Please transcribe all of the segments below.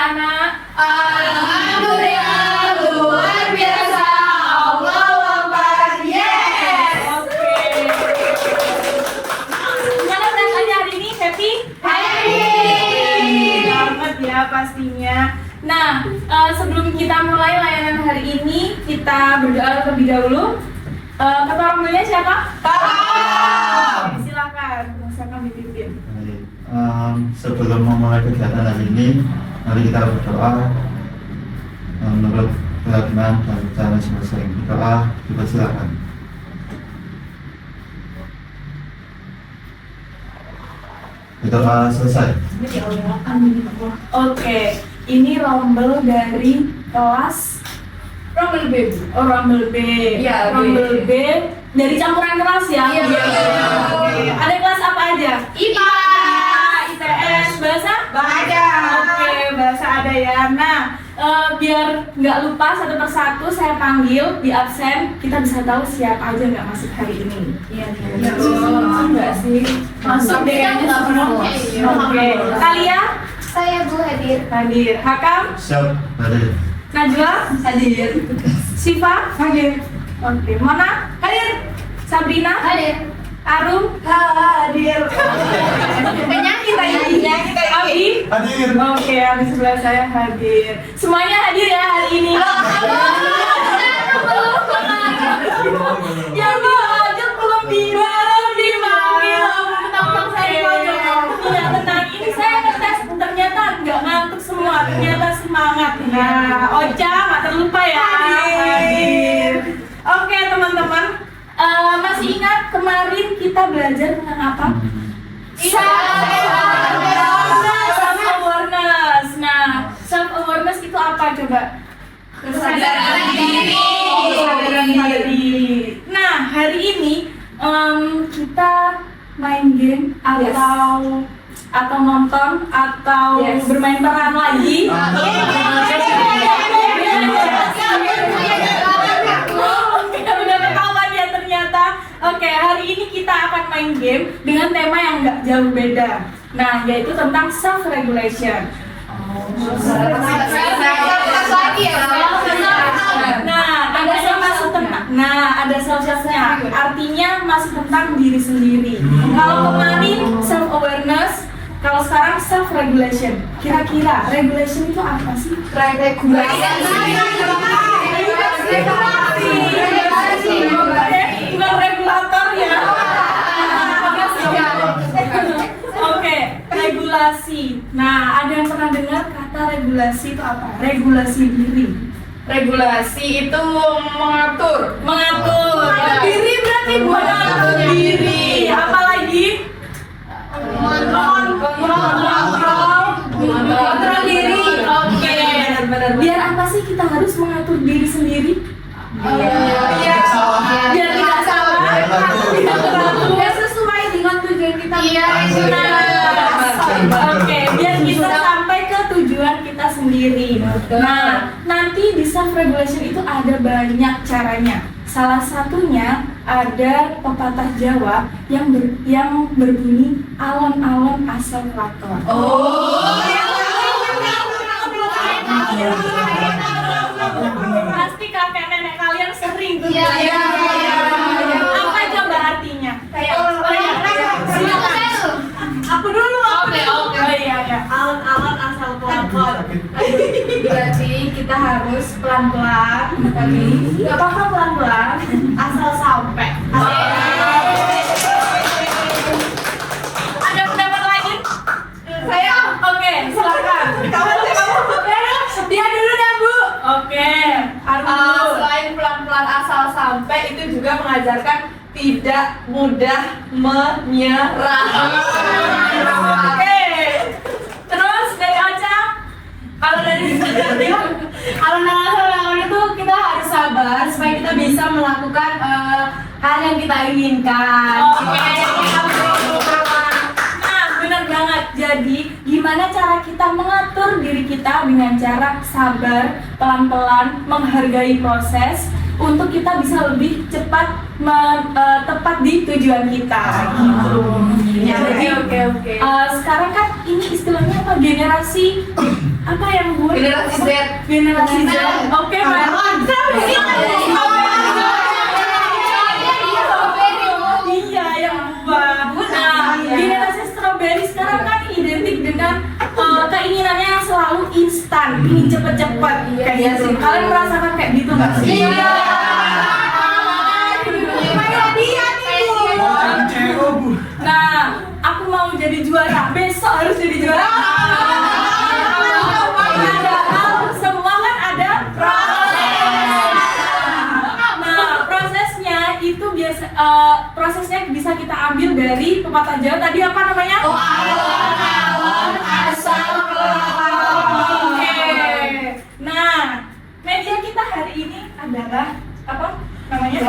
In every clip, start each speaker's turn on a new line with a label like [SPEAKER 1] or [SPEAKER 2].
[SPEAKER 1] anak-anak?
[SPEAKER 2] Alhamdulillah, luar biasa. Allahu Akbar. Yes.
[SPEAKER 1] Oke. Gimana perasaannya hari ini? Happy? Banget ya pastinya. Nah, sebelum kita mulai layanan hari ini, kita berdoa terlebih dahulu. Ketua rombongan siapa? Oke, silakan. Silakan dipimpin.
[SPEAKER 3] Baik, sebelum memulai kegiatan hari ini, mari kita berdoa menurut keyakinan dan cara masing-masing. Doa dipersilakan. Doa selesai.
[SPEAKER 1] Oke, ini rombel dari kelas Rombel B. Oh, Rombel B.
[SPEAKER 2] Iya, B.
[SPEAKER 1] Rombel B dari campuran kelas ya.
[SPEAKER 2] Iya.
[SPEAKER 1] Oke. Ada kelas apa aja?
[SPEAKER 2] IPA,
[SPEAKER 1] IPS, bahasa?
[SPEAKER 2] Bahasa.
[SPEAKER 1] Oke, bahasa ada ya. Nah, biar nggak lupa satu persatu saya panggil di absen, kita bisa tahu siapa aja nggak masuk hari ini.
[SPEAKER 2] Iya.
[SPEAKER 1] Enggak sih? Masuk deh kayaknya semua. Oke. Talia?
[SPEAKER 2] Saya Bu hadir.
[SPEAKER 1] Hadir. Hakam?
[SPEAKER 3] Siap, hadir.
[SPEAKER 1] Najwa? Hadir. Siva? Hadir. Oke. Mona? Hadir. Sabrina?
[SPEAKER 2] Hadir.
[SPEAKER 1] Arum? Hadir.
[SPEAKER 2] Penyanyi tadi.
[SPEAKER 1] Abi?
[SPEAKER 3] Hadir.
[SPEAKER 1] Oke, di sebelah saya hadir. Semuanya hadir ya hari ini. Yang diajak belum dipanggil. Tentang saya pojok. Iya, tenang. Ini saya ngetes, ternyata nggak ngantuk semua. Ternyata semangat. Nah, Ocha nggak terlupa ya. Hadir. Oke, teman-teman. Masih ingat kemarin kita belajar tentang apa? Self-awareness. Nah, self-awareness itu apa coba?
[SPEAKER 2] Kesadaran diri.
[SPEAKER 1] Kesadaran diri. Nah, hari ini kita main game atau nonton atau bermain peran lagi. Udah ketahuan ya ternyata. Oke, hari ini kita akan main game dengan tema yang nggak jauh beda. Nah, yaitu tentang self-regulation. Ada self-nya. Artinya masih tentang diri sendiri. Kalau kemarin self-awareness, kalau sekarang self-regulation. Kira-kira regulation itu apa sih? Bukan regulator ya. Oke, regulasi. Nah, ada yang pernah dengar kata regulasi itu apa? Regulasi diri.
[SPEAKER 2] Regulasi itu mengatur.
[SPEAKER 1] Mengatur diri berarti mengatur diri. Apa lagi? Mengontrol diri. Oke. Biar apa sih kita harus mengatur diri sendiri? Biar tidak salah. Biar sesuai dengan tujuan kita. Oke, biar kita sampai ke tujuan kita sendiri. Nah, nanti di self regulation itu ada banyak caranya. Salah satunya ada pepatah Jawa yang berbunyi alon-alon asal kelaton. Pasti kakek nenek kalian sering tuh. Apa coba artinya? Aku dulu. Oh iya. Alon-alon asal kelaton. Berarti kita harus pelan-pelan. Tapi nggak apa-apa pelan-pelan. Asal sampai. Ada pendapat lain? Saya. Oke, silakan. Dia dulu dah Bu. Oke.
[SPEAKER 2] Selain pelan-pelan asal sampai, itu juga mengajarkan tidak mudah menyerah.
[SPEAKER 1] Oke. Terus dari Ocha, kalau dari
[SPEAKER 2] Alon-alon itu kita harus sabar supaya kita bisa melakukan hal yang kita inginkan.
[SPEAKER 1] Nah, benar banget. Jadi, gimana cara kita mengatur diri kita dengan cara sabar, pelan-pelan, menghargai proses untuk kita bisa lebih cepat tepat di tujuan kita gitu. Ya, jadi
[SPEAKER 2] oke.
[SPEAKER 1] sekarang kan ini istilahnya apa? Generasi apa yang buat
[SPEAKER 2] Generasi Z.
[SPEAKER 1] Generasi Z. Oke, Mbak. Iya, yang buah. Nah, generasi strawberry sekarang kan identik dengan keinginannya yang selalu instan, ingin cepet-cepet kayak gitu. Kalian merasakan kayak gitu nggak sih?
[SPEAKER 2] Iya.
[SPEAKER 1] Nah, aku mau jadi juara. Besok harus jadi juara. Padahal semua kan ada proses. Nah, prosesnya itu prosesnya bisa kita ambil dari pepatah Jawa tadi apa namanya?
[SPEAKER 2] Alon asal
[SPEAKER 1] Oke. Nah, media kita hari ini adalah apa namanya?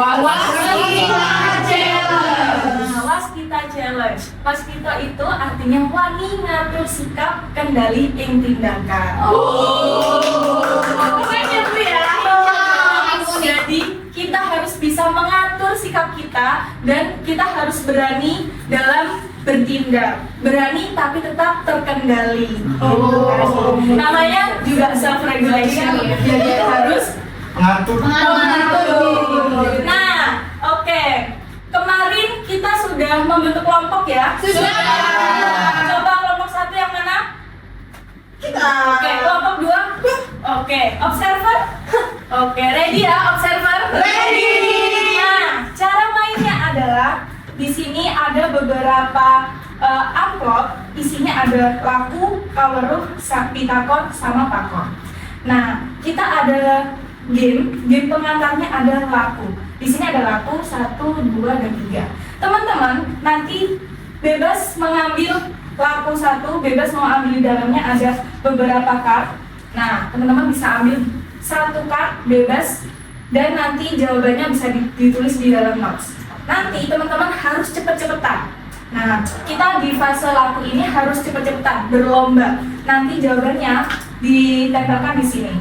[SPEAKER 1] Waskita Challenge. Waskita itu artinya wani ngatur sikap kendali ing tindakan. Keren ya Bu ya? Jadi kita harus bisa mengatur sikap kita dan kita harus berani dalam bertindak. Berani tapi tetap terkendali. Namanya juga self regulation. Jadi harus
[SPEAKER 3] Mengatur.
[SPEAKER 1] Nah, oke. Kemarin kita sudah membentuk kelompok ya?
[SPEAKER 2] Sudah.
[SPEAKER 1] Coba kelompok 1 yang mana?
[SPEAKER 2] Kita.
[SPEAKER 1] Oke, kelompok 2. Oke, observer. Oke, ready ya observer?
[SPEAKER 2] Ready.
[SPEAKER 1] Nah, cara mainnya adalah di sini ada beberapa amplop, isinya ada laku, kaweruh, pitakon, sama pakon. Nah, kita ada game pengantarnya ada laku. Di sini ada laku 1, 2, dan 3. Teman-teman nanti bebas mengambil laku 1, bebas mau ambil di dalamnya ada beberapa card. Nah, teman-teman bisa ambil 1 card bebas dan nanti jawabannya bisa ditulis di dalam notes. Nanti teman-teman harus cepet-cepetan. Nah, kita di fase laku ini harus cepet-cepetan, berlomba. Nanti jawabannya ditempelkan di sini.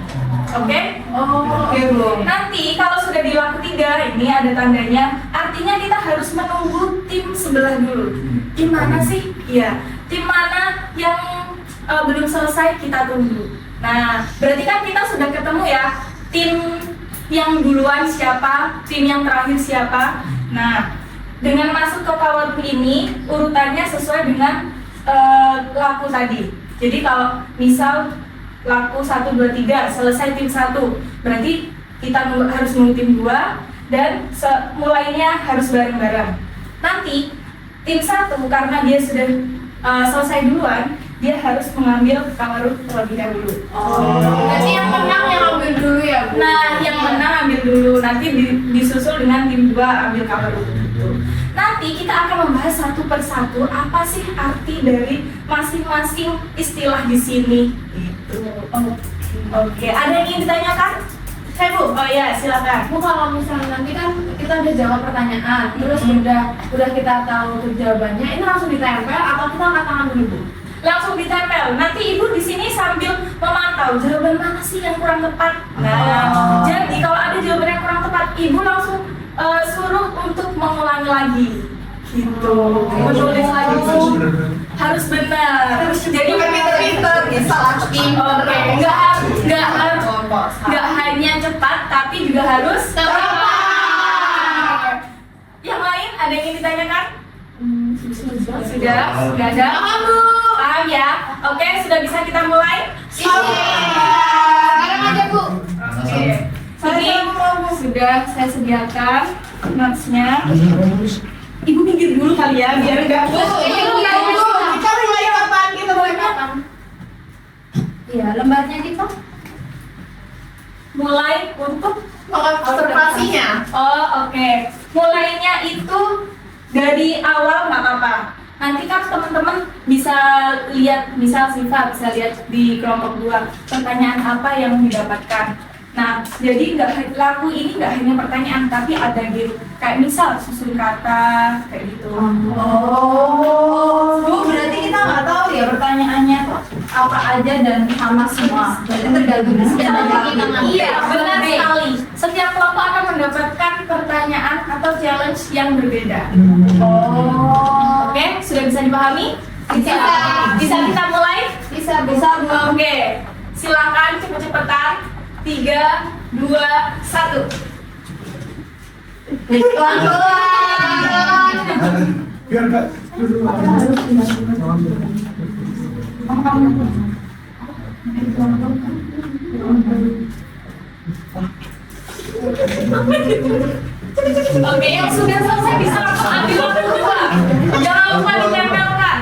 [SPEAKER 1] Oke?
[SPEAKER 2] Oke, Bu.
[SPEAKER 1] Nanti kalau sudah di laku 3, ini ada tandanya, artinya kita harus menunggu tim sebelah dulu. Tim mana sih? Iya, tim mana yang belum selesai kita tunggu. Nah, berarti kan kita sudah ketemu ya, tim yang duluan siapa, tim yang terakhir siapa. Nah, dengan masuk ke kaweruh ini, urutannya sesuai dengan laku tadi. Jadi kalau misal laku 1, 2, 3 selesai tim 1, berarti kita harus nunggu tim 2 dan mulainya harus bareng-bareng. Nanti tim 1 karena dia sudah selesai duluan, dia harus mengambil kaweruh terlebih dahulu.
[SPEAKER 2] Berarti yang menang yang ambil dulu ya, Bu?
[SPEAKER 1] Nah, yang menang ambil dulu, nanti disusul dengan tim 2 ambil kaweruh. Nanti kita akan membahas satu persatu apa sih arti dari masing-masing istilah di sini. Gitu. Oke. Ada yang ingin ditanyakan? Saya Bu. Oh ya, silakan.
[SPEAKER 2] Bu, kalau misalnya nanti kan kita udah jawab pertanyaan, terus udah kita tahu jawabannya, ini langsung ditempel atau kita angkat tangan dulu, Bu?
[SPEAKER 1] Langsung ditempel. Nanti Ibu di sini sambil memantau jawaban mana sih yang kurang tepat. Nah, jadi kalau ada jawaban yang kurang tepat, Ibu langsung suruh untuk mengulangi lagi. Gitu. Menulis lagi. Harus benar. Jadi
[SPEAKER 2] pinter-pinter bisa lagi.
[SPEAKER 1] Oke, nggak hanya cepat, tapi juga harus tepat. Yang lain ada yang ingin ditanyakan? Sudah ada.
[SPEAKER 2] Paham, Bu?
[SPEAKER 1] Paham ya? Oke, sudah bisa kita mulai?
[SPEAKER 2] Sekarang aja, Bu.
[SPEAKER 1] Oke. Ini sudah saya sediakan notes-nya. Ibu minggir dulu kali ya, biar enggak.
[SPEAKER 2] Kita mulai kapan? Iya, lembarnya kita
[SPEAKER 1] Mulai untuk
[SPEAKER 2] observasinya.
[SPEAKER 1] Oh, oke. Mulainya itu dari awal nggak apa-apa. Nanti kan teman-teman bisa lihat, misal Siva bisa lihat di kelompok 2 pertanyaan apa yang didapatkan. Nah, jadi laku ini nggak hanya pertanyaan, tapi ada game kayak misal susun kata kayak gitu.
[SPEAKER 2] Oh, Bu, berarti kita nggak tahu ya pertanyaannya kok apa aja dan sama semua. Berarti tergantung di setiap kita.
[SPEAKER 1] Iya, benar sekali. Setiap kelompok akan mendapatkan pertanyaan atau challenge yang berbeda.
[SPEAKER 2] Oh,
[SPEAKER 1] Oke, sudah bisa dipahami?
[SPEAKER 2] Bisa.
[SPEAKER 1] Bisa kita mulai?
[SPEAKER 2] bisa.
[SPEAKER 1] Oke. 3, 2, 1.
[SPEAKER 3] Biar nggak
[SPEAKER 1] Oke, yang sudah selesai bisa langsung ambil waktu kedua. Jangan lupa ditempelkan.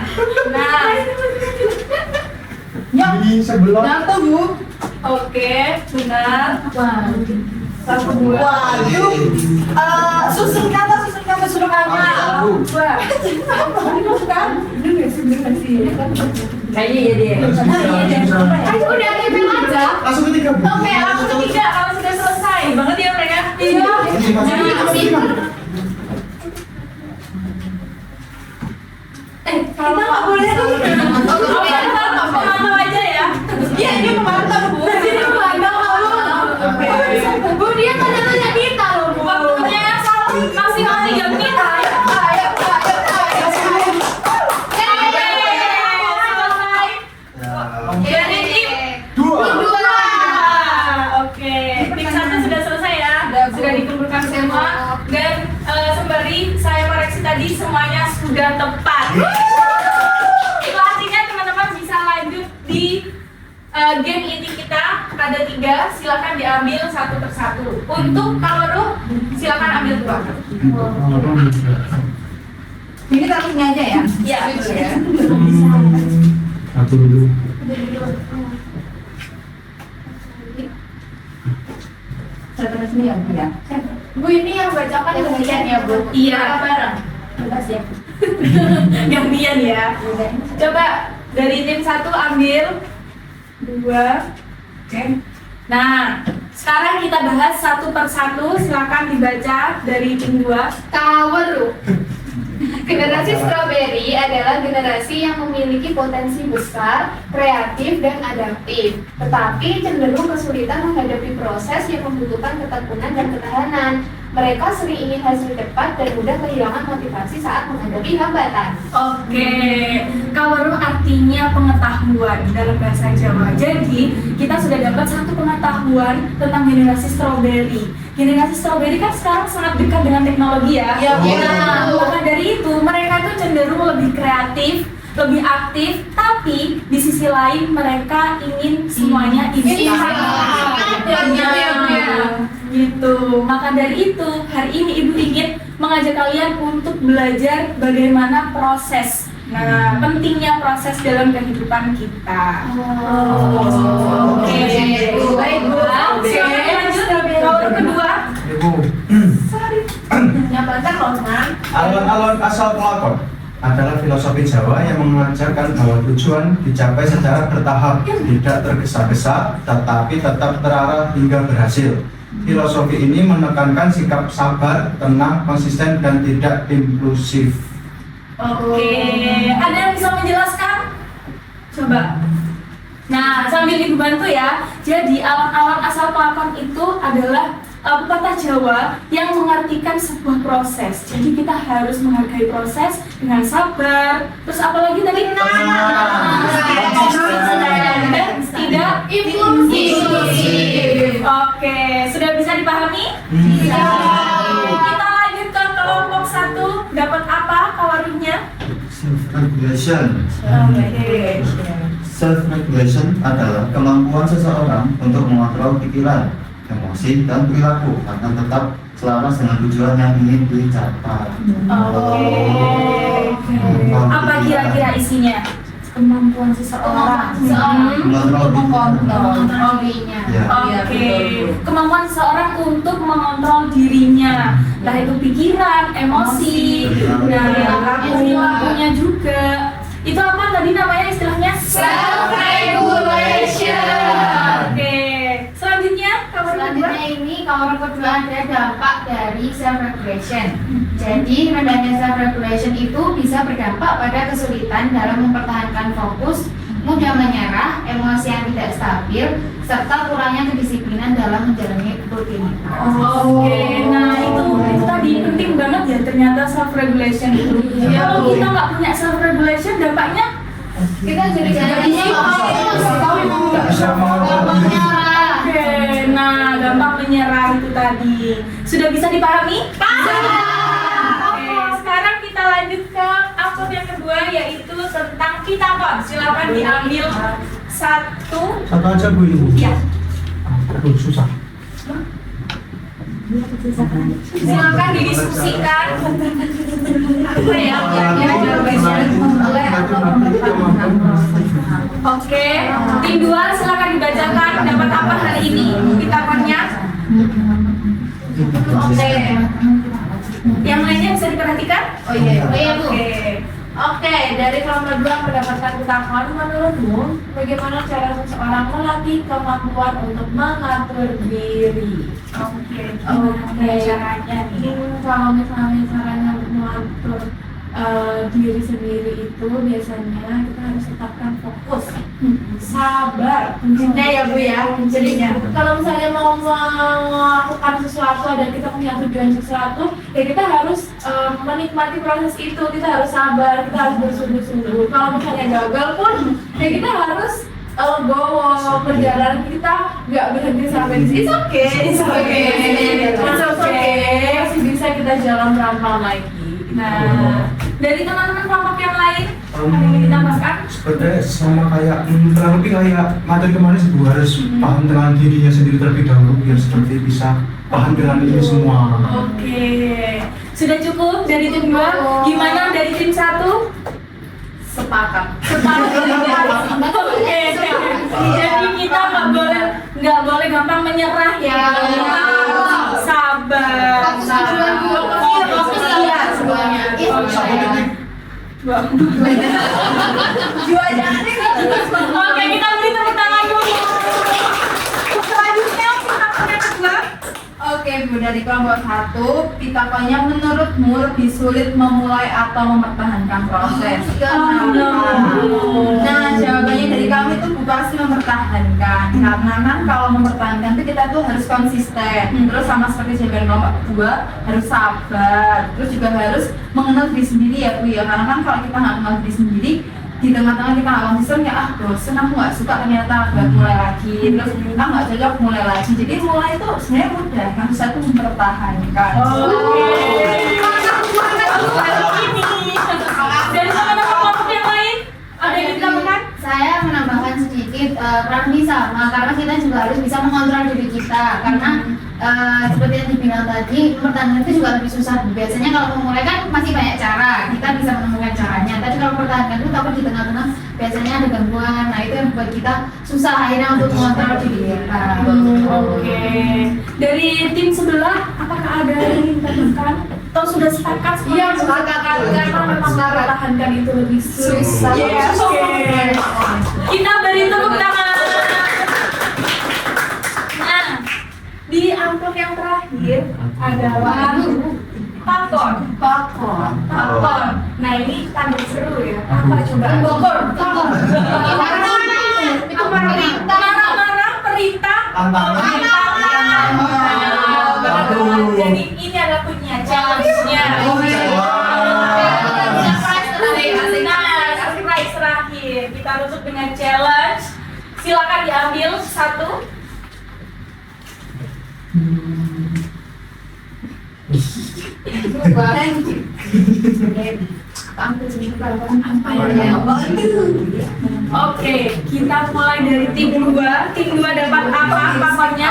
[SPEAKER 1] Nah,
[SPEAKER 3] ini sebelah.
[SPEAKER 2] Jatuh Bu.
[SPEAKER 1] oke, benar.
[SPEAKER 2] 1, 2.
[SPEAKER 1] Waduh, susun kata suruh kata. Dua. Kayaknya ya dia.
[SPEAKER 2] Ayo udah tempel aja.
[SPEAKER 3] Langsung ketiga. Bu.
[SPEAKER 1] Oke, langsung ketiga kalau sudah selesai. Banget ya mereka.
[SPEAKER 2] Iya.
[SPEAKER 1] Jadi ambil. Kita nggak boleh. Oke, kita memantau aja ya. Iya, ini memantau Bu. Ini memantau kamu.
[SPEAKER 2] Bu dia tanya-tanya kita loh Bu.
[SPEAKER 1] Waktunya maksimal 3 menit. Selesai. Dari tim
[SPEAKER 3] Dua.
[SPEAKER 1] Oke, tim 1 sudah selesai ya. Sudah dikumpulkan semua. Dan sembari saya koreksi tadi semuanya sudah tepat. Itu artinya teman-teman bisa lanjut di game ini kita ada 3, silakan diambil satu persatu. Untuk Kawaru silakan ambil 2.
[SPEAKER 2] Ini taruhnya aja ya.
[SPEAKER 1] Iya.
[SPEAKER 3] Satu dulu.
[SPEAKER 2] Bu ini yang bacakan gantian ya Bu.
[SPEAKER 1] Iya.
[SPEAKER 2] Bareng. Bebas ya.
[SPEAKER 1] Gantian ya. Coba dari tim 1 ambil 2. Oke. Nah, sekarang kita bahas satu persatu. Silakan dibaca dari tim 2.
[SPEAKER 2] Kawaru. Generasi strawberry adalah generasi yang memiliki potensi besar, kreatif, dan adaptif. Tetapi cenderung kesulitan menghadapi proses yang membutuhkan ketekunan dan ketahanan. Mereka sering ingin hasil cepat dan mudah kehilangan motivasi saat menghadapi hambatan.
[SPEAKER 1] Oke, Kawaru artinya pengetahuan dalam bahasa Jawa. Jadi, kita sudah dapat satu pengetahuan tentang generasi strawberry. Generasi strawberry kan sekarang sangat dekat dengan teknologi ya.
[SPEAKER 2] Iya, Bu.
[SPEAKER 1] Nah, maka dari itu mereka itu cenderung lebih kreatif, lebih aktif, tapi di sisi lain mereka ingin semuanya instan. Gitu. Maka dari itu, hari ini Ibu ingin mengajak kalian untuk belajar bagaimana proses. Nah, pentingnya proses dalam kehidupan kita. Oke. Baik, Bu. Silakan lanjut Kawaru kedua.
[SPEAKER 3] Ibu.
[SPEAKER 2] Yang baca Roman.
[SPEAKER 3] Alon-alon asal pelakon adalah filosofi Jawa yang mengajarkan bahwa tujuan dicapai secara bertahap, tidak tergesa-gesa, tetapi tetap terarah hingga berhasil. Filosofi ini menekankan sikap sabar, tenang, konsisten, dan tidak impulsif.
[SPEAKER 1] Oke, ada yang bisa menjelaskan? Coba. Nah, sambil Ibu bantu ya. Jadi, alon-alon asal pelakon itu adalah pepatah Jawa yang mengartikan sebuah proses. Jadi kita harus menghargai proses dengan sabar. Terus apalagi tadi? Dan tidak impulsif. Oke, sudah bisa dipahami?
[SPEAKER 2] Bisa.
[SPEAKER 1] Kita lanjut ke kelompok 1. Dapat apa kawarunya?
[SPEAKER 3] Self-regulation.
[SPEAKER 1] Oke.
[SPEAKER 3] Self-regulation adalah kemampuan seseorang untuk mengontrol pikiran, emosi, dan perilaku karena tetap selaras dengan tujuan yang ingin dicapai.
[SPEAKER 1] Apa kira-kira isinya?
[SPEAKER 2] Kemampuan seseorang untuk mengontrol dirinya.
[SPEAKER 3] Ya.
[SPEAKER 1] Oke, kemampuan seseorang untuk mengontrol dirinya, entah itu pikiran, emosi, nah perilakunya juga. Itu apa tadi namanya istilahnya?
[SPEAKER 2] Self-regulation.
[SPEAKER 1] Oke, selanjutnya kawaru kedua.
[SPEAKER 2] Selanjutnya ini kawaru kedua ada dampak dari self-regulation. Jadi rendahnya self-regulation itu bisa berdampak pada kesulitan dalam mempertahankan fokus, mudah menyerah, emosi yang tidak stabil, serta kurangnya kedisiplinan dalam menjalani rutinitas.
[SPEAKER 1] Oke, nah itu tadi penting banget ya ternyata self regulation itu. Kalau kita nggak punya self regulation, dampaknya
[SPEAKER 2] Kita jadi
[SPEAKER 3] Nggak bisa mengontrol diri.
[SPEAKER 1] oke. Nah, gampang menyerah itu tadi. Sudah bisa dipahami? Oke, sekarang kita lanjut ke amplop yang kedua, yaitu tentang pitakon. Silakan diambil satu.
[SPEAKER 3] Satu aja Bu Ibu.
[SPEAKER 1] Ya.
[SPEAKER 3] Aduh, susah.
[SPEAKER 1] Silakan didiskusikan. Apa ya? Oke, tim 2 silakan dibacakan dapat apa hari ini pitakonnya. Oke. Yang lainnya bisa diperhatikan?
[SPEAKER 2] Oh iya Bu.
[SPEAKER 1] Oke, dari kelompok 2 mendapatkan pitakon. Menurutmu, bagaimana cara seseorang melatih kemampuan untuk mengatur diri? Oke, caranya nih.
[SPEAKER 2] Kalau misalnya caranya untuk mengatur diri sendiri itu biasanya kita harus tetapkan fokus, sabar kuncinya ya Bu ya. Jadi kalau misalnya mau melakukan sesuatu dan kita punya tujuan sesuatu, ya kita harus menikmati proses itu. Kita harus sabar, kita harus bersungguh-sungguh. Kalau misalnya gagal pun, ya kita harus legowo, perjalanan kita nggak berhenti sampai di sini. It's okay. Masih bisa kita jalan pelan-pelan lagi.
[SPEAKER 1] Nah, dari teman-teman kelompok yang lain ada yang ingin ditambahkan?
[SPEAKER 3] Sebenarnya sama kayak kurang lebih kayak materi kemarin Bu, harus paham dengan dirinya sendiri terlebih dahulu biar seperti bisa paham dengan ini semua.
[SPEAKER 1] Oke, sudah cukup dari tim 2. Gimana dari tim 1?
[SPEAKER 2] Sepakat.
[SPEAKER 1] Oke, jadi kita nggak boleh gampang menyerah ya. Kita harus sabar. Fokus ya semuanya. Oke, kita beri tepuk tangan dulu. Selanjutnya pitakonnya kedua.
[SPEAKER 4] Oke Bu, dari kelompok 1, pitakonnya menurutmu lebih sulit memulai atau mempertahankan proses? Nah, jawabannya dari kami itu Bu pasti mempertahankan. Karena kan kalau mempertahankan itu kita tuh harus konsisten. Terus sama seperti jawaban kelompok 2, harus sabar. Terus juga harus mengenal diri sendiri ya Bu ya. Karena kan kalau kita nggak mengenal diri sendiri, di tengah-tengah kita nggak konsisten ya bosen, aku nggak suka ternyata nggak mulai lagi, terus nggak cocok mulai lagi. Jadi mulai itu sebenarnya mudah, yang bisa itu mempertahankan.
[SPEAKER 1] Dari teman-teman kelompok yang lain ada yang ditambahkan?
[SPEAKER 5] Saya menambahkan sedikit kurang lebih sama karena kita juga harus bisa mengontrol diri kita karena seperti yang dibilang tadi mempertahankan itu juga lebih susah. Biasanya kalau memulai kan masih banyak cara, kita bisa menemukan caranya. Tapi kalau mempertahankan itu takut di tengah-tengah biasanya ada gangguan. Nah itu yang membuat kita susah akhirnya untuk mengontrol diri kita.
[SPEAKER 1] Oke. Dari tim sebelah, apakah ada yang ingin ditambahkan? Atau sudah sepakat?
[SPEAKER 2] Iya, sepakat karena memang mempertahankan itu lebih susah.
[SPEAKER 1] Yes, oke. Kita beri tepuk tangan. Nah, di amplop yang terakhir adalah pakon. Nah ini tanda seru ya. Apa coba? Bogor.
[SPEAKER 2] Itu perintah.
[SPEAKER 1] Marah-marah perintah.
[SPEAKER 3] Tantangan.
[SPEAKER 1] Jadi ini ada punya challenge-nya. Nah, surprise terakhir. Kita tutup dengan challenge. Silakan diambil satu. Oke, kita mulai dari tim 2. Tim 2 dapat apa pakonnya?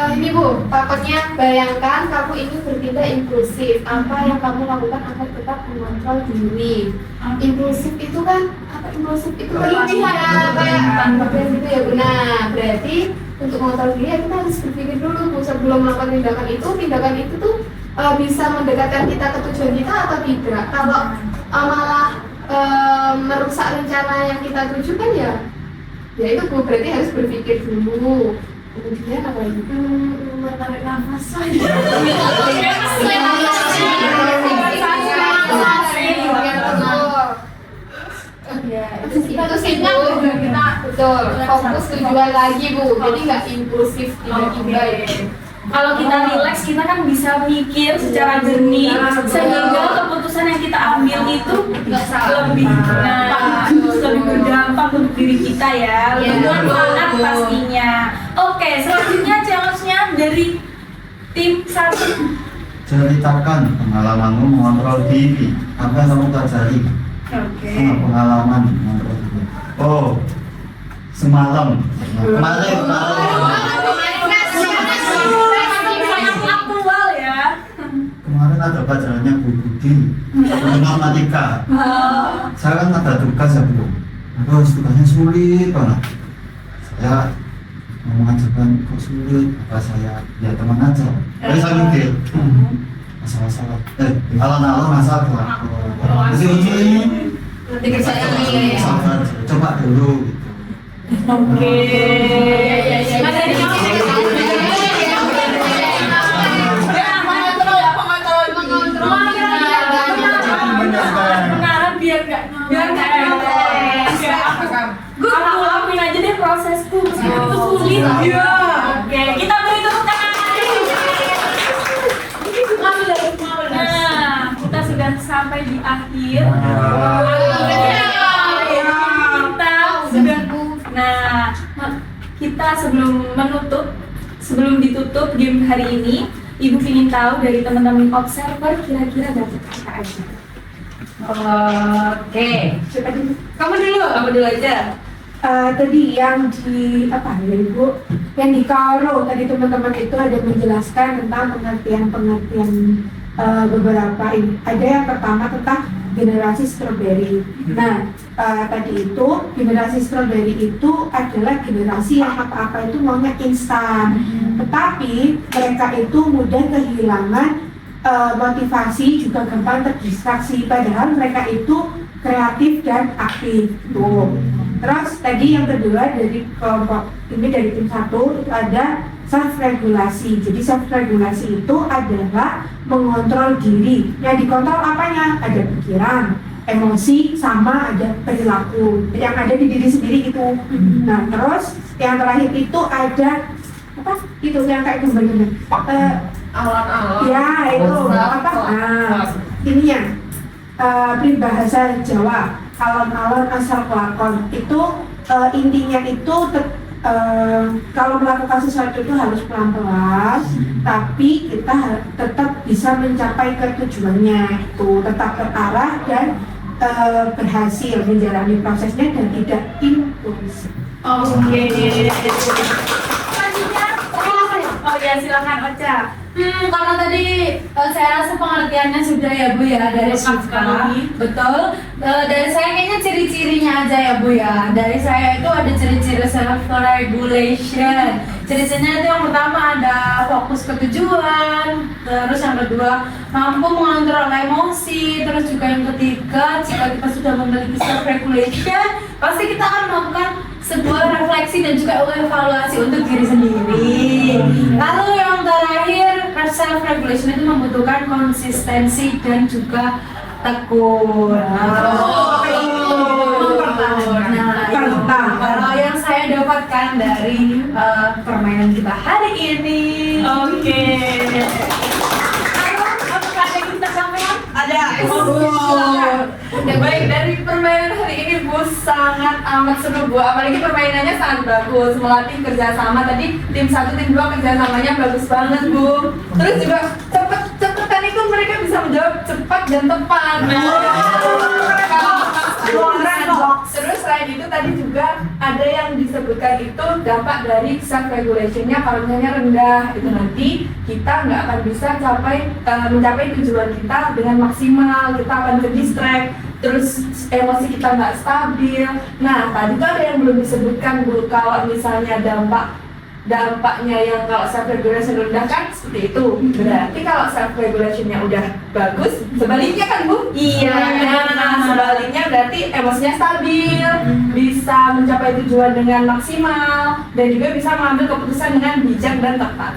[SPEAKER 2] Ini Bu, paketnya bayangkan kamu ini bertindak impulsif. Apa yang kamu lakukan agar tetap mengontrol diri? Impulsif itu kan, apa impulsif itu berlebihan kayak tanpa prinsip itu ya Bu. Nah, berarti untuk mengontrol diri ya kita harus berpikir dulu Bu sebelum melakukan tindakan itu tuh bisa mendekatkan kita ke tujuan kita atau tidak. Kalau malah merusak rencana yang kita tuju kan ya itu Bu berarti harus berpikir dulu. Kemudian apa lagi? Menarik nafas saja. Itu sih Bu, kita betul fokus tujuan lagi Bu. Jadi nggak impulsif tiba-tiba ya.
[SPEAKER 1] Kalau kita relax, kita kan bisa mikir secara jernih, sehingga keputusan yang kita ambil itu lebih berdampak berdampak untuk diri kita ya,
[SPEAKER 2] Iya.
[SPEAKER 1] bermanfaat pastinya. Oke, selanjutnya challenge-nya dari tim 1.
[SPEAKER 3] Ceritakan pengalamanmu mengontrol diri. Apa yang kamu pelajari?
[SPEAKER 1] Oke.
[SPEAKER 3] Pengalaman mengontrol diri. Oh, semalam. Kemarin.
[SPEAKER 1] Sangat aktual ya.
[SPEAKER 3] Kemarin ada pelajarannya Bu Budi, matematika. Saya kan ada tugas ya Bu. Terus tugasnya sulit banget. Saya mau mengajarkan kok sulit, apa saya ya teman aja. Tapi saya mikir, masalah-masalah, alon-alon masalah. Jadi ini
[SPEAKER 2] Nanti kerjanya nih.
[SPEAKER 3] sabar, coba dulu. Gitu.
[SPEAKER 1] Oke.
[SPEAKER 2] Mas Edi, kamu
[SPEAKER 1] Mengarah biar nggak gue lakuin aja deh prosesku meskipun itu sulit. Iya. Oke, kita beri tepuk tangan. Nah, kita sudah sampai di akhir. Kita sebelum ditutup game hari ini, Ibu ingin tahu dari teman-teman observer kira-kira dapat apa aja.
[SPEAKER 2] Oke.
[SPEAKER 1] Siapa dulu?
[SPEAKER 2] Kamu dulu aja.
[SPEAKER 6] Tadi yang di apa ya Ibu, yang di Kaoro tadi teman-teman itu ada menjelaskan tentang pengertian beberapa ini. Ada yang pertama tentang generasi strawberry. Nah, tadi itu generasi strawberry itu adalah generasi yang apa-apa itu maunya instan. Tetapi mereka itu mudah kehilangan motivasi, juga gampang terdistraksi. Padahal mereka itu kreatif dan aktif. Tuh. Terus tadi yang kedua dari kelompok ini dari tim 1 itu ada self regulasi. Jadi self regulasi itu adalah mengontrol diri. Yang dikontrol apanya? Ada pikiran, emosi, sama ada perilaku yang ada di diri sendiri itu. Nah terus yang terakhir itu ada apa? Itu yang kayak gambar-gambar.
[SPEAKER 2] Alon-alon.
[SPEAKER 6] Ya itu apa? Nah ininya peribahasa Jawa. Alon-alon asal kelakon itu intinya itu kalau melakukan sesuatu itu harus pelan-pelan, tapi kita tetap bisa mencapai ke tujuannya itu tetap terarah dan berhasil menjalani prosesnya dan tidak impulsif.
[SPEAKER 1] Oke. Selanjutnya, oh ya silakan Ocha.
[SPEAKER 5] Karena tadi saya rasa pengertiannya sudah ya Bu ya dari Siska. Betul. Dari saya kayaknya ciri-cirinya aja ya Bu ya. Dari saya itu ada ciri-ciri self regulation. Ciri-cirinya itu yang pertama ada fokus ke tujuan, terus yang kedua mampu mengontrol emosi, terus juga yang ketiga jika kita sudah memiliki self regulation, pasti kita akan melakukan sebuah refleksi dan juga evaluasi untuk diri sendiri. Lalu yang terakhir, self regulation itu membutuhkan konsistensi dan juga tekun. Kalau yang saya dapatkan dari permainan kita hari ini.
[SPEAKER 1] Oke. Apakah ada yang kita sampaikan?
[SPEAKER 2] Ada. Baik, dari permainan hari ini Bu sangat amat seru Bu. Apalagi permainannya sangat bagus, melatih kerjasama. Tadi tim 1, tim 2 kerjasamanya bagus banget Bu. Terus juga cepetan itu mereka bisa menjawab cepat dan tepat. Terus selain itu tadi juga ada yang disebutkan itu dampak dari self regulationnya kalau misalnya rendah itu nanti kita nggak akan bisa mencapai tujuan kita dengan maksimal, kita akan terdistract, terus emosi kita nggak stabil. Nah tadi tuh ada yang belum disebutkan Bu, kalau misalnya dampaknya yang kalau self regulation rendah kan seperti itu. Berarti kalau self regulationnya udah bagus, sebaliknya kan Bu?
[SPEAKER 1] Iya.
[SPEAKER 2] Nah, sebaliknya berarti emosinya stabil, bisa mencapai tujuan dengan maksimal, dan juga bisa mengambil keputusan dengan bijak dan tepat.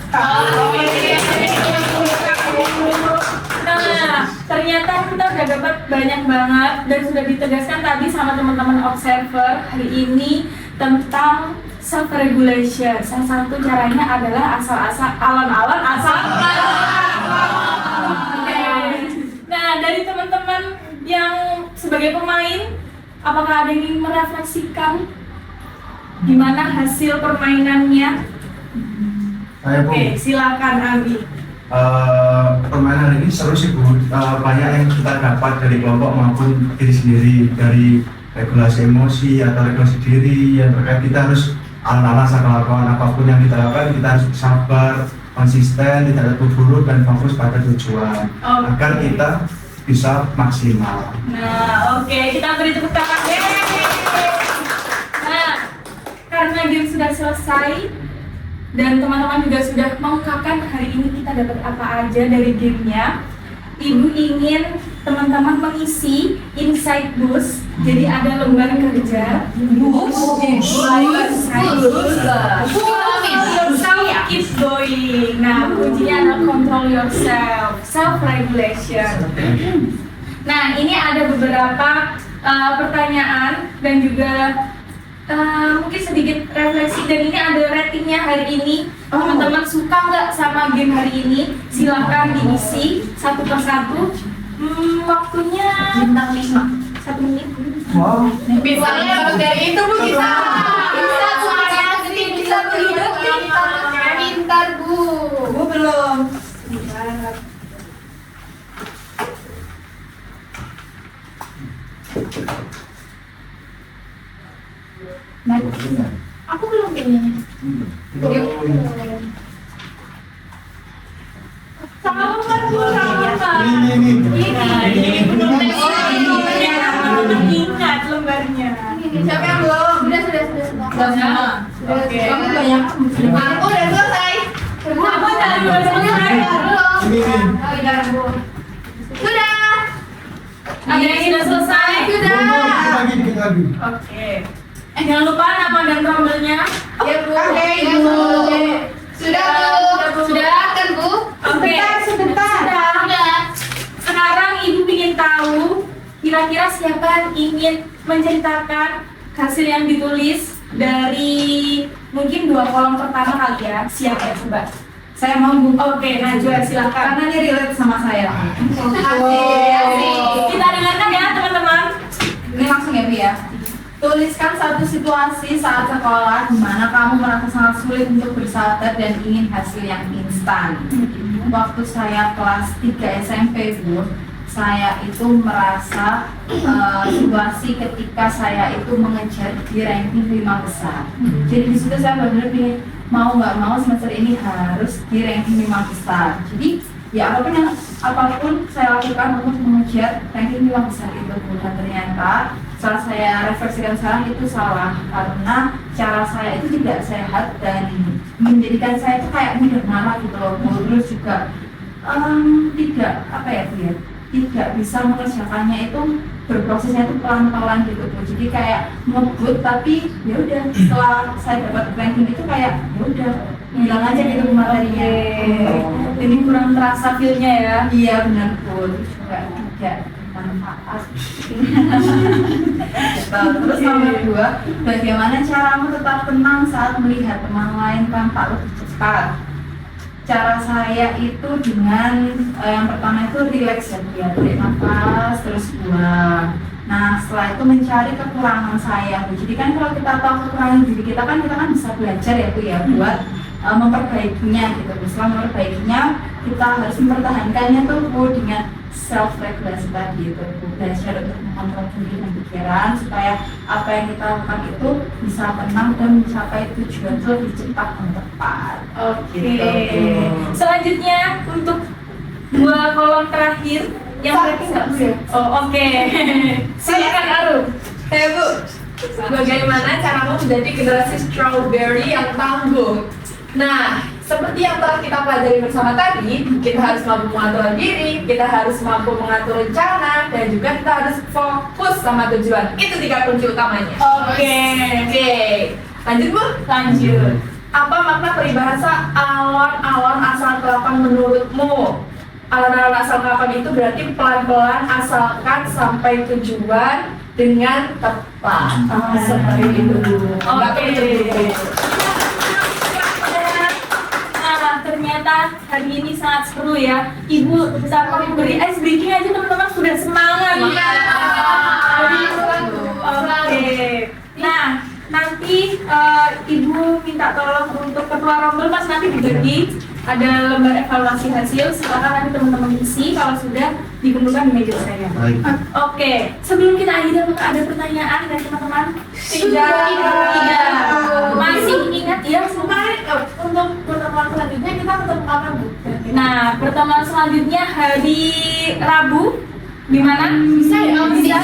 [SPEAKER 1] Nah, ternyata kita udah dapat banyak banget dan sudah ditegaskan tadi sama teman-teman observer hari ini tentang self regulation. Salah satu caranya adalah asal-asal alon-alon asal. Oke. Nah, dari teman-teman yang sebagai pemain apakah ada yang ingin merefleksikan gimana hasil permainannya?
[SPEAKER 3] Saya Bu,
[SPEAKER 1] Oke, silakan Abi.
[SPEAKER 3] permainan hari ini seru sih Bu. Banyak yang kita dapat dari kelompok maupun diri sendiri, dari regulasi emosi atau regulasi diri yang terkait kita harus alon-alon saat melakukan apapun yang kita lakukan, kita harus sabar, konsisten, tidak terburu-buru dan fokus pada tujuan agar kita bisa maksimal.
[SPEAKER 1] Nah, oke, kita beri tepuk tangan. Yeay. Nah, karena game sudah selesai dan teman-teman juga sudah mengungkapkan hari ini kita dapat apa aja dari gamenya, Ibu ingin teman-teman mengisi inside bus. Jadi ada lembar kerja bus, keep going. Nah, kuncinya adalah control yourself, self regulation. Nah, ini ada beberapa pertanyaan dan juga mungkin sedikit refleksi, dan ini ada ratingnya hari ini. Teman-teman suka nggak sama game hari ini? Silahkan diisi satu persatu. Waktunya
[SPEAKER 4] Bintang 5.
[SPEAKER 1] 1 menit.
[SPEAKER 3] Wow.
[SPEAKER 4] Bisa lebih dari itu Bu kita.
[SPEAKER 2] Bisa semuanya bisa berhidup pintar Bu.
[SPEAKER 4] Bu belum.
[SPEAKER 2] Aku belum ini.
[SPEAKER 1] Sama sama.
[SPEAKER 3] Ini.
[SPEAKER 1] Ingat lembarnya.
[SPEAKER 4] Siapa yang belum?
[SPEAKER 2] Sudah.
[SPEAKER 4] Sudah.
[SPEAKER 1] Oke.
[SPEAKER 4] Kamu banyak.
[SPEAKER 2] Aku udah selesai.
[SPEAKER 1] Apa tadi udah selesai?
[SPEAKER 2] Belum. Oh, iya, Bu. Sudah.
[SPEAKER 1] Ada yang sudah selesai?
[SPEAKER 2] Sudah.
[SPEAKER 3] Dikit lagi.
[SPEAKER 1] Oke. Jangan lupa nama dan trombelnya.
[SPEAKER 2] Ya, Bu.
[SPEAKER 4] Oke,
[SPEAKER 2] Ya,
[SPEAKER 4] Bu.
[SPEAKER 2] Sudah, Bu. Sudah kan, Bu?
[SPEAKER 1] Oke.
[SPEAKER 6] Sebentar.
[SPEAKER 2] Sudah.
[SPEAKER 1] Sekarang Ibu ingin tahu kira-kira siapa yang ingin menceritakan hasil yang ditulis dari mungkin 2 kolom pertama kali ya. Siapa coba?
[SPEAKER 4] Saya mau Bu.
[SPEAKER 1] Oke, Najwa silakan.
[SPEAKER 4] Karena ini relate sama saya.
[SPEAKER 2] Asik.
[SPEAKER 1] Kita dengarkan ya teman-teman.
[SPEAKER 4] Ini langsung ya Bu ya. Tuliskan satu situasi saat sekolah di mana kamu merasa sangat sulit untuk bersabar dan ingin hasil yang instan. Waktu saya kelas 3 SMP Bu, saya itu merasa situasi ketika saya itu mengejar di ranking 5 besar. Jadi di situ saya benar-benar ingin mau nggak mau semester ini harus di ranking 5 besar. Jadi ya apapun saya lakukan untuk mengejar ranking 5 besar itu Bu. Dan ternyata setelah saya refleksikan sekarang itu salah, karena cara saya itu tidak sehat dan menjadikan saya itu kayak mudah marah gitu loh Bu. Terus juga tidak apa ya Bu ya, tidak bisa mengerjakannya itu berprosesnya itu pelan-pelan gitu Bu. Jadi kayak ngebut, tapi ya udah setelah saya dapat ranking itu kayak ya udah hilang aja gitu materinya.
[SPEAKER 1] Ini kurang terasa feel-nya ya.
[SPEAKER 4] Iya benar Bu. Terus juga tidak manfaat. Terus nomor 2, bagaimana caramu tetap tenang saat melihat teman lain tampak lebih cepat? Cara saya itu dengan yang pertama itu relax ya, tarik nafas terus buang. Nah setelah itu mencari kekurangan saya Bu. Jadi kan kalau kita tahu kekurangan diri kita kan bisa belajar ya Bu ya buat memperbaikinya gitu Bu. Setelah memperbaikinya kita harus mempertahankannya tuh Bu dengan self regulasi tadi itu Bu. Belajar untuk mengontrol diri dan pikiran supaya apa yang kita lakukan itu bisa tenang dan mencapai tujuan itu lebih cepat dan tepat.
[SPEAKER 1] Oke.
[SPEAKER 4] Gitu, Bu.
[SPEAKER 1] Selanjutnya untuk 2 kolom terakhir yang berarti nggak bisa. Oh oke. Silakan Arum.
[SPEAKER 7] Hey Bu, bagaimana caramu menjadi generasi strawberry yang tangguh? Nah, seperti yang telah kita pelajari bersama tadi, kita harus mampu mengatur diri, kita harus mampu mengatur rencana, dan juga kita harus fokus sama tujuan. Itu 3 kunci utamanya.
[SPEAKER 1] Oke.
[SPEAKER 7] Lanjut Bu?
[SPEAKER 1] Lanjut.
[SPEAKER 7] Apa makna peribahasa alon-alon asal kelapa menurutmu? Alon-alon asal kelapa itu berarti pelan-pelan asalkan sampai tujuan dengan tepat. Seperti itu. Nggak perlu buru-buru.
[SPEAKER 1] Nah, ternyata hari ini sangat seru ya. Ibu tanpa memberi ice breaking aja teman-teman sudah semangat.
[SPEAKER 7] Iya.
[SPEAKER 1] Jadi, keluar rombel pas nanti dibagi ada lembar evaluasi hasil. Silakan nanti teman-teman isi kalau sudah dikumpulkan di meja saya.
[SPEAKER 3] Baik.
[SPEAKER 1] Oke, sebelum kita akhiri apakah ada pertanyaan dari teman-teman? Tidak. Masih ingat ya kemarin untuk pertemuan selanjutnya kita ketemu kapan Bu? Nah, pertemuan selanjutnya hari Rabu di mana? Bisa ya? Bisa.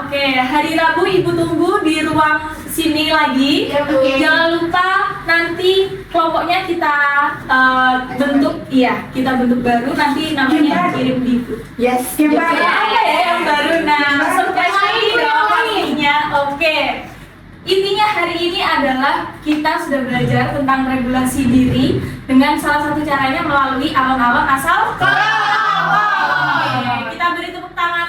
[SPEAKER 1] Oke, hari Rabu Ibu tunggu di ruang sini lagi. Jangan lupa nanti kelompoknya kita bentuk, kita bentuk baru nanti namanya kirim di grup.
[SPEAKER 6] Yes,
[SPEAKER 1] Apa ya yang baru? Nah, surprise lagi dong pastinya. Oke. Intinya hari ini adalah kita sudah belajar tentang regulasi diri dengan salah satu caranya melalui alon-alon asal Oke, kita beri tepuk tangan.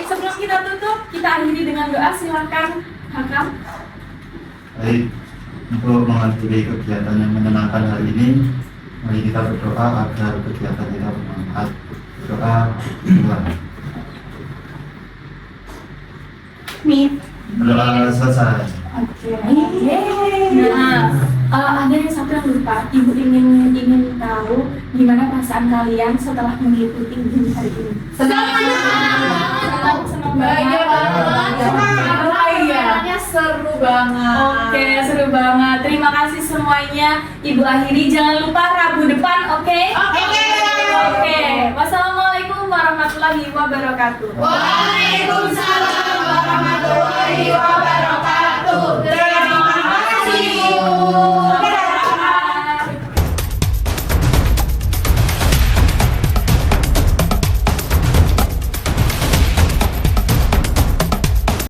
[SPEAKER 1] Sebelum kita tutup, kita akhiri dengan doa. Silakan, Hakam.
[SPEAKER 8] Baik, untuk mengakhiri kegiatan yang menyenangkan hari ini, mari kita berdoa agar kegiatan kita bermanfaat. Berdoa, Tuhan. Berdoa selesai.
[SPEAKER 1] Nah, ada yang satu yang lupa. Ibu ingin tahu gimana perasaan kalian setelah mengikuti ujian hari ini. Senang banget.
[SPEAKER 7] Seru banget.
[SPEAKER 1] Oke, seru banget. Terima kasih semuanya. Ibu akhiri, jangan lupa Rabu depan, oke? Oke. Wassalamualaikum warahmatullahi wabarakatuh.
[SPEAKER 5] Waalaikumsalam warahmatullahi wabarakatuh. Terima kasih.